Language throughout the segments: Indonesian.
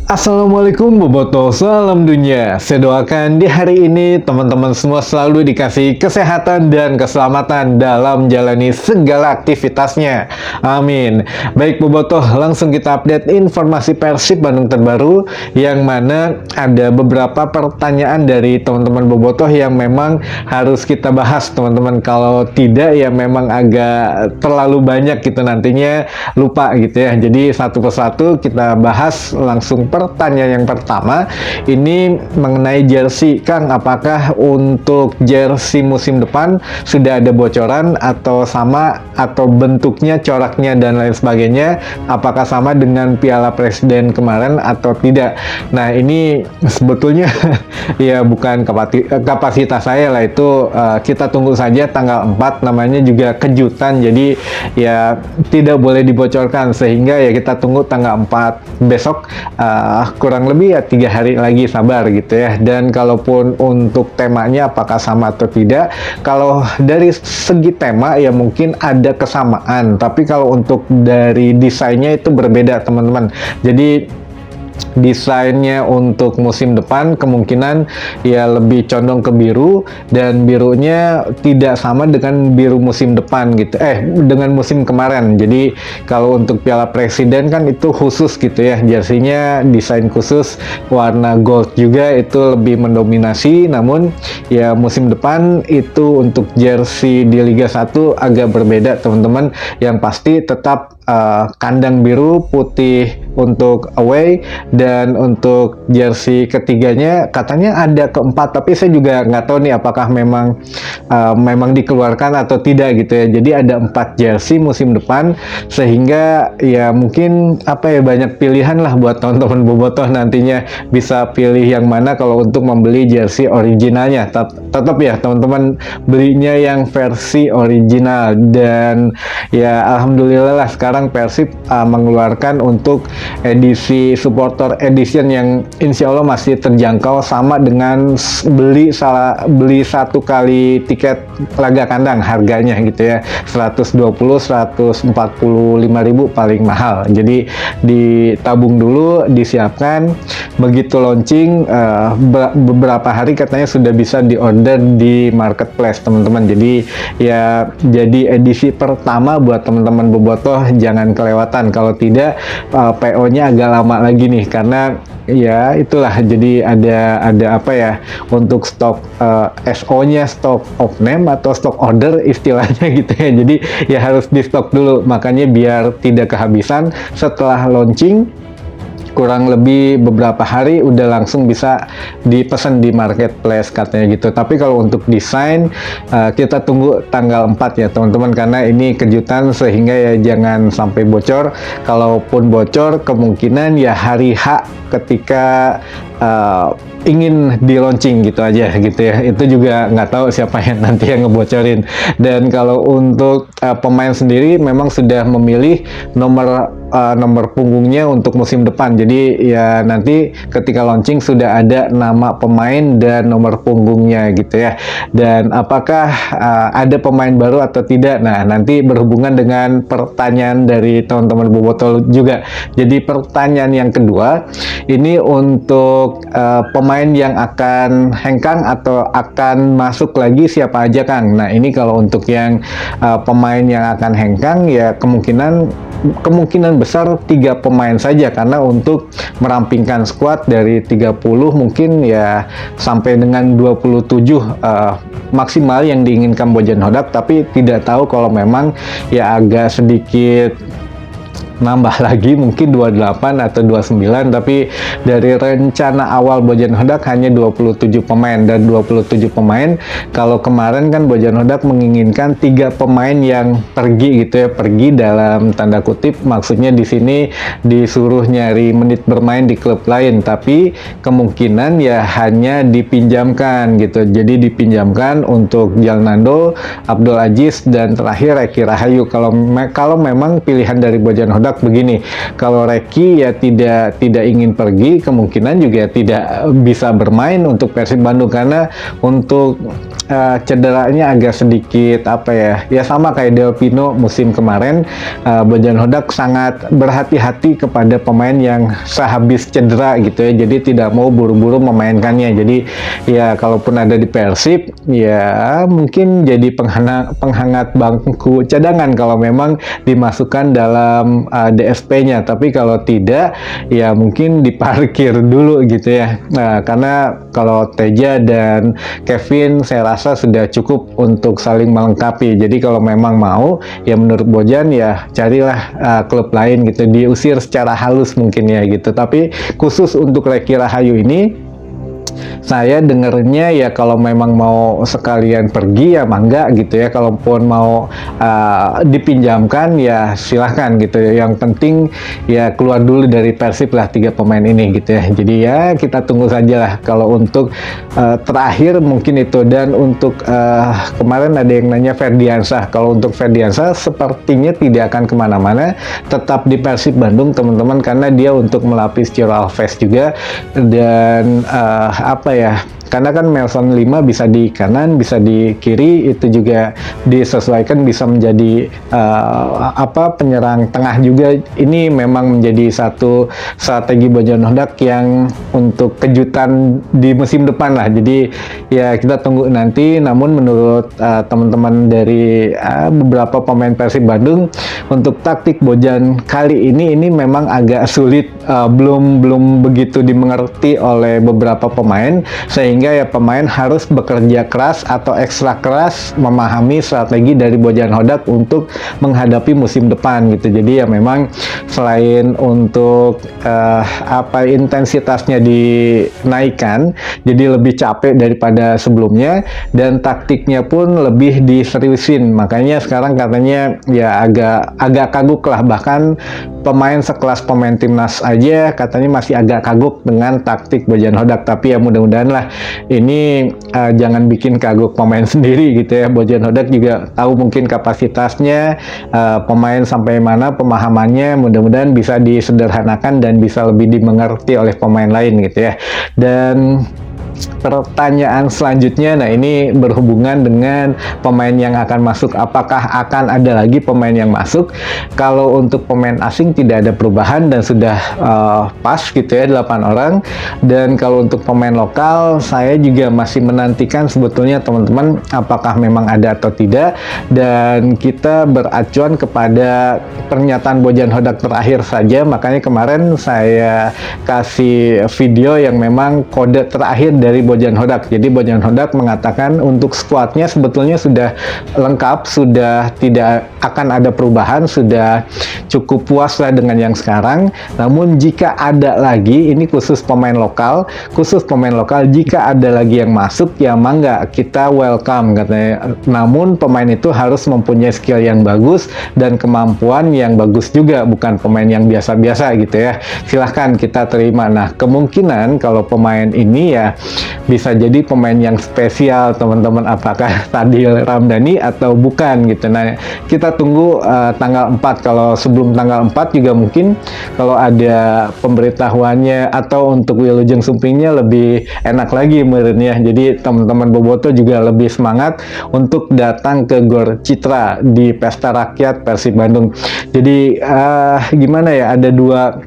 Assalamualaikum Boboto, salam dunia. Saya doakan di hari ini teman-teman semua selalu dikasih kesehatan dan keselamatan dalam menjalani segala aktivitasnya. Amin. Baik Boboto, langsung kita update informasi Persib Bandung terbaru yang mana ada beberapa pertanyaan dari teman-teman Boboto yang memang harus kita bahas teman-teman. Kalau tidak ya memang agak terlalu banyak gitu nantinya lupa gitu ya. Jadi satu persatu kita bahas langsung. Pertanyaan yang pertama ini mengenai jersey, Kang, apakah untuk jersey musim depan sudah ada bocoran atau sama, atau bentuknya, coraknya dan lain sebagainya, apakah sama dengan Piala Presiden kemarin atau tidak? Nah ini sebetulnya ya bukan kapasitas saya lah itu, kita tunggu saja tanggal 4, namanya juga kejutan, jadi ya tidak boleh dibocorkan, sehingga ya kita tunggu tanggal 4 besok, kurang lebih ya 3 hari lagi, sabar gitu ya. Dan kalaupun untuk temanya apakah sama atau tidak, kalau dari segi tema ya mungkin ada kesamaan, tapi kalau untuk dari desainnya itu berbeda teman-teman. Jadi desainnya untuk musim depan kemungkinan ya lebih condong ke biru, dan birunya tidak sama dengan biru musim depan gitu, dengan musim kemarin. Jadi kalau untuk Piala Presiden kan itu khusus gitu ya, jersinya desain khusus warna gold juga, itu lebih mendominasi. Namun ya musim depan itu untuk jersey di Liga 1 agak berbeda teman-teman, yang pasti tetap kandang biru putih untuk away, dan untuk jersey ketiganya katanya ada keempat, tapi saya juga nggak tahu nih apakah memang dikeluarkan atau tidak gitu ya. Jadi ada 4 jersey musim depan, sehingga ya mungkin banyak pilihan lah buat teman-teman bobotoh, nantinya bisa pilih yang mana kalau untuk membeli jersey originalnya. Tetap ya teman-teman belinya yang versi original. Dan ya alhamdulillah lah sekarang Persib mengeluarkan untuk edisi supporter edition yang insya Allah masih terjangkau, sama dengan beli 1 kali tiket laga kandang, harganya gitu ya 145.000 paling mahal. Jadi ditabung dulu, disiapkan, begitu launching beberapa hari katanya sudah bisa diorder di marketplace teman-teman. Jadi ya jadi edisi pertama buat teman-teman bobotoh jangan kelewatan, kalau tidak PO-nya agak lama lagi nih, karena ya itulah, jadi ada untuk stok SO-nya, stok of name atau stok order istilahnya gitu ya. Jadi ya harus di stok dulu, makanya biar tidak kehabisan setelah launching kurang lebih beberapa hari udah langsung bisa dipesan di marketplace katanya gitu. Tapi kalau untuk desain kita tunggu tanggal 4 ya teman-teman, karena ini kejutan, sehingga ya jangan sampai bocor. Kalaupun bocor kemungkinan ya hari H ketika ingin di launching gitu aja gitu ya. Itu juga nggak tahu siapa yang nanti yang ngebocorin. Dan kalau untuk pemain sendiri memang sudah memilih nomor punggungnya untuk musim depan. Jadi ya nanti ketika launching sudah ada nama pemain dan nomor punggungnya gitu ya. Dan apakah ada pemain baru atau tidak? Nah, nanti berhubungan dengan pertanyaan dari teman-teman bobotoh juga. Jadi pertanyaan yang kedua ini untuk pemain yang akan hengkang atau akan masuk lagi siapa aja, Kang? Nah, ini kalau untuk yang pemain yang akan hengkang ya kemungkinan besar 3 pemain saja, karena untuk merampingkan skuad dari 30 mungkin ya sampai dengan 27 maksimal yang diinginkan Bojan Hodak. Tapi tidak tahu kalau memang ya agak sedikit nambah lagi, mungkin 28 atau 29, tapi dari rencana awal Bojan Hodak hanya 27 pemain. Dan 27 pemain, kalau kemarin kan Bojan Hodak menginginkan 3 pemain yang pergi gitu ya, pergi dalam tanda kutip, maksudnya di sini disuruh nyari menit bermain di klub lain, tapi kemungkinan ya hanya dipinjamkan gitu. Jadi dipinjamkan untuk Jalnando, Abdul Aziz, dan terakhir Eki Rahayu. Kalau memang pilihan dari Bojan Hodak Hodak begini, kalau Reki ya tidak ingin pergi, kemungkinan juga tidak bisa bermain untuk Persib Bandung karena untuk cederanya agak sedikit ya sama kayak Del Pino musim kemarin. Bojan Hodak sangat berhati-hati kepada pemain yang sehabis cedera gitu ya, jadi tidak mau buru-buru memainkannya. Jadi ya kalaupun ada di Persib ya mungkin jadi penghangat bangku cadangan kalau memang dimasukkan dalam DSP-nya, tapi kalau tidak ya mungkin diparkir dulu gitu ya. Nah, karena kalau Teja dan Kevin saya rasa sudah cukup untuk saling melengkapi. Jadi kalau memang mau ya menurut Bojan ya carilah klub lain gitu, diusir secara halus mungkin ya gitu. Tapi khusus untuk Reki Rahayu ini saya dengernya ya kalau memang mau sekalian pergi ya mangga gitu ya, kalaupun mau dipinjamkan ya silahkan gitu ya, yang penting ya keluar dulu dari Persib lah 3 pemain ini gitu ya. Jadi ya kita tunggu saja lah kalau untuk terakhir mungkin itu. Dan untuk kemarin ada yang nanya Ferdiansah, kalau untuk Ferdiansah sepertinya tidak akan kemana-mana, tetap di Persib Bandung teman-teman, karena dia untuk melapis Ciro Alves juga. Dan karena kan Melson 5 bisa di kanan, bisa di kiri, itu juga disesuaikan bisa menjadi penyerang tengah juga. Ini memang menjadi satu strategi Bojan Hodak yang untuk kejutan di musim depan lah. Jadi ya kita tunggu nanti. Namun menurut teman-teman dari beberapa pemain Persib Bandung, untuk taktik Bojan kali ini memang agak sulit, belum begitu dimengerti oleh beberapa pemain, sehingga ya pemain harus bekerja keras atau ekstra keras memahami strategi dari Bojan Hodak untuk menghadapi musim depan gitu. Jadi ya memang selain untuk intensitasnya dinaikkan, jadi lebih capek daripada sebelumnya, dan taktiknya pun lebih diseriusin. Makanya sekarang katanya ya agak kagok lah, bahkan pemain sekelas pemain timnas aja katanya masih agak kagok dengan taktik Bojan Hodak. Tapi ya mudah-mudahan lah ini jangan bikin kagok pemain sendiri gitu ya. Bojan Hodak juga tahu mungkin kapasitasnya pemain sampai mana pemahamannya, mudah-mudahan bisa disederhanakan dan bisa lebih dimengerti oleh pemain lain gitu ya. Dan pertanyaan selanjutnya, nah ini berhubungan dengan pemain yang akan masuk. Apakah akan ada lagi pemain yang masuk? Kalau untuk pemain asing tidak ada perubahan dan sudah pas gitu ya, 8 orang. Dan kalau untuk pemain lokal, saya juga masih menantikan sebetulnya teman-teman apakah memang ada atau tidak. Dan kita beracuan kepada pernyataan Bojan Hodak terakhir saja. Makanya kemarin saya kasih video yang memang kode terakhir dari Bojan Hodak. Jadi Bojan Hodak mengatakan untuk skuadnya sebetulnya sudah lengkap, sudah tidak akan ada perubahan, sudah cukup puas lah dengan yang sekarang. Namun jika ada lagi, ini khusus pemain lokal, jika ada lagi yang masuk ya mangga, kita welcome katanya. Namun pemain itu harus mempunyai skill yang bagus dan kemampuan yang bagus juga, bukan pemain yang biasa-biasa gitu ya. Silahkan kita terima. Nah, kemungkinan kalau pemain ini ya bisa jadi pemain yang spesial teman-teman, apakah Fadil Ramdhani atau bukan gitu. Nah, kita tunggu tanggal 4. Kalau sebelum tanggal 4 juga mungkin kalau ada pemberitahuannya atau untuk Wilujeng Sumpingnya lebih enak lagi menurutnya. Jadi teman-teman Boboto juga lebih semangat untuk datang ke Gor Citra di Pesta Rakyat Persib Bandung. Jadi gimana ya, ada dua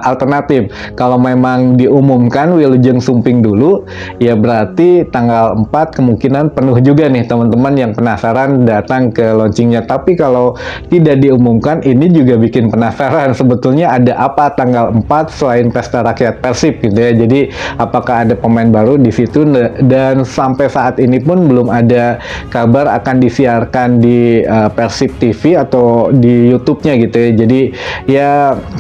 alternatif. Kalau memang diumumkan Wilujeng Sumping dulu, ya berarti tanggal 4 kemungkinan penuh juga nih teman-teman yang penasaran datang ke launchingnya. Tapi kalau tidak diumumkan, ini juga bikin penasaran sebetulnya ada apa tanggal 4 selain Pesta Rakyat Persib gitu ya. Jadi apakah ada pemain baru di situ, dan sampai saat ini pun belum ada kabar akan disiarkan di Persib TV atau di YouTube-nya gitu ya. Jadi ya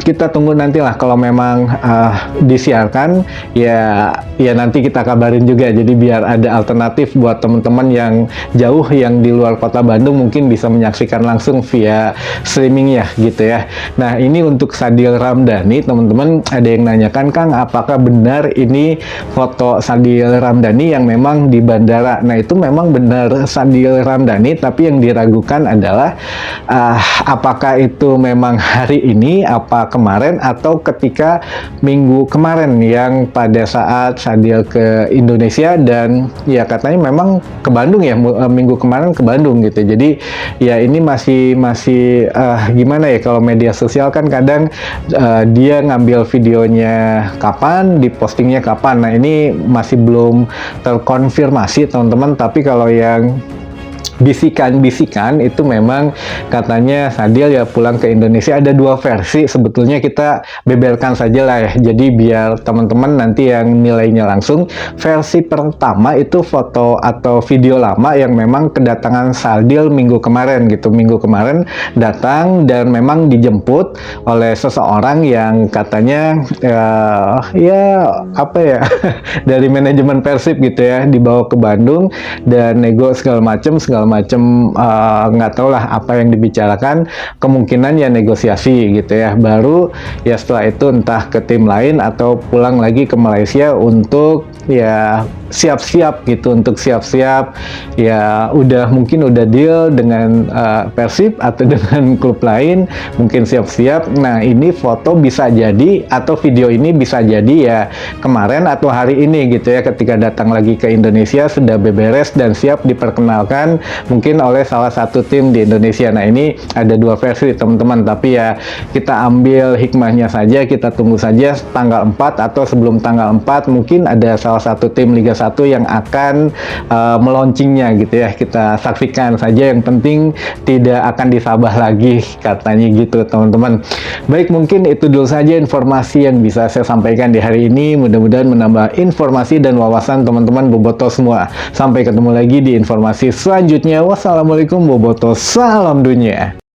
kita tunggu tunggu nantilah kalau memang disiarkan ya nanti kita kabarin juga, jadi biar ada alternatif buat teman-teman yang jauh yang di luar kota Bandung mungkin bisa menyaksikan langsung via streaming ya gitu ya. Nah, ini untuk Sadil Ramdhani, teman-teman ada yang nanyakan, Kang, apakah benar ini foto Sadil Ramdhani yang memang di bandara? Nah, itu memang benar Sadil Ramdhani, tapi yang diragukan adalah apakah itu memang hari ini, apa kemarin, atau ketika minggu kemarin yang pada saat Sadil ke Indonesia dan ya katanya memang ke Bandung ya, minggu kemarin ke Bandung gitu. Jadi ya ini masih gimana ya, kalau media sosial kan kadang dia ngambil videonya kapan, dipostingnya kapan. Nah, ini masih belum terkonfirmasi teman-teman, tapi kalau yang bisikan-bisikan itu memang katanya Sadil ya pulang ke Indonesia. Ada dua versi, sebetulnya kita beberkan saja lah ya, jadi biar teman-teman nanti yang nilainya langsung. Versi pertama itu foto atau video lama yang memang kedatangan Sadil minggu kemarin gitu, minggu kemarin datang dan memang dijemput oleh seseorang yang katanya dari manajemen Persib gitu ya, dibawa ke Bandung dan nego segala macam nggak tahu lah apa yang dibicarakan, kemungkinan ya negosiasi gitu ya, baru ya setelah itu entah ke tim lain atau pulang lagi ke Malaysia untuk ya siap-siap gitu, untuk siap-siap ya mungkin udah deal dengan Persib atau dengan klub lain, mungkin siap-siap. Nah, ini foto bisa jadi atau video ini bisa jadi ya kemarin atau hari ini gitu ya, ketika datang lagi ke Indonesia sudah beberes dan siap diperkenalkan mungkin oleh salah satu tim di Indonesia. Nah, ini ada dua versi teman-teman, tapi ya kita ambil hikmahnya saja, kita tunggu saja tanggal 4 atau sebelum tanggal 4 mungkin ada salah satu tim Liga 1 yang akan meluncingnya gitu ya, kita saksikan saja, yang penting tidak akan disabah lagi katanya gitu teman-teman. Baik, mungkin itu dulu saja informasi yang bisa saya sampaikan di hari ini, mudah-mudahan menambah informasi dan wawasan teman-teman bobotoh semua. Sampai ketemu lagi di informasi selanjutnya. Wassalamualaikum bobotoh, salam dunia.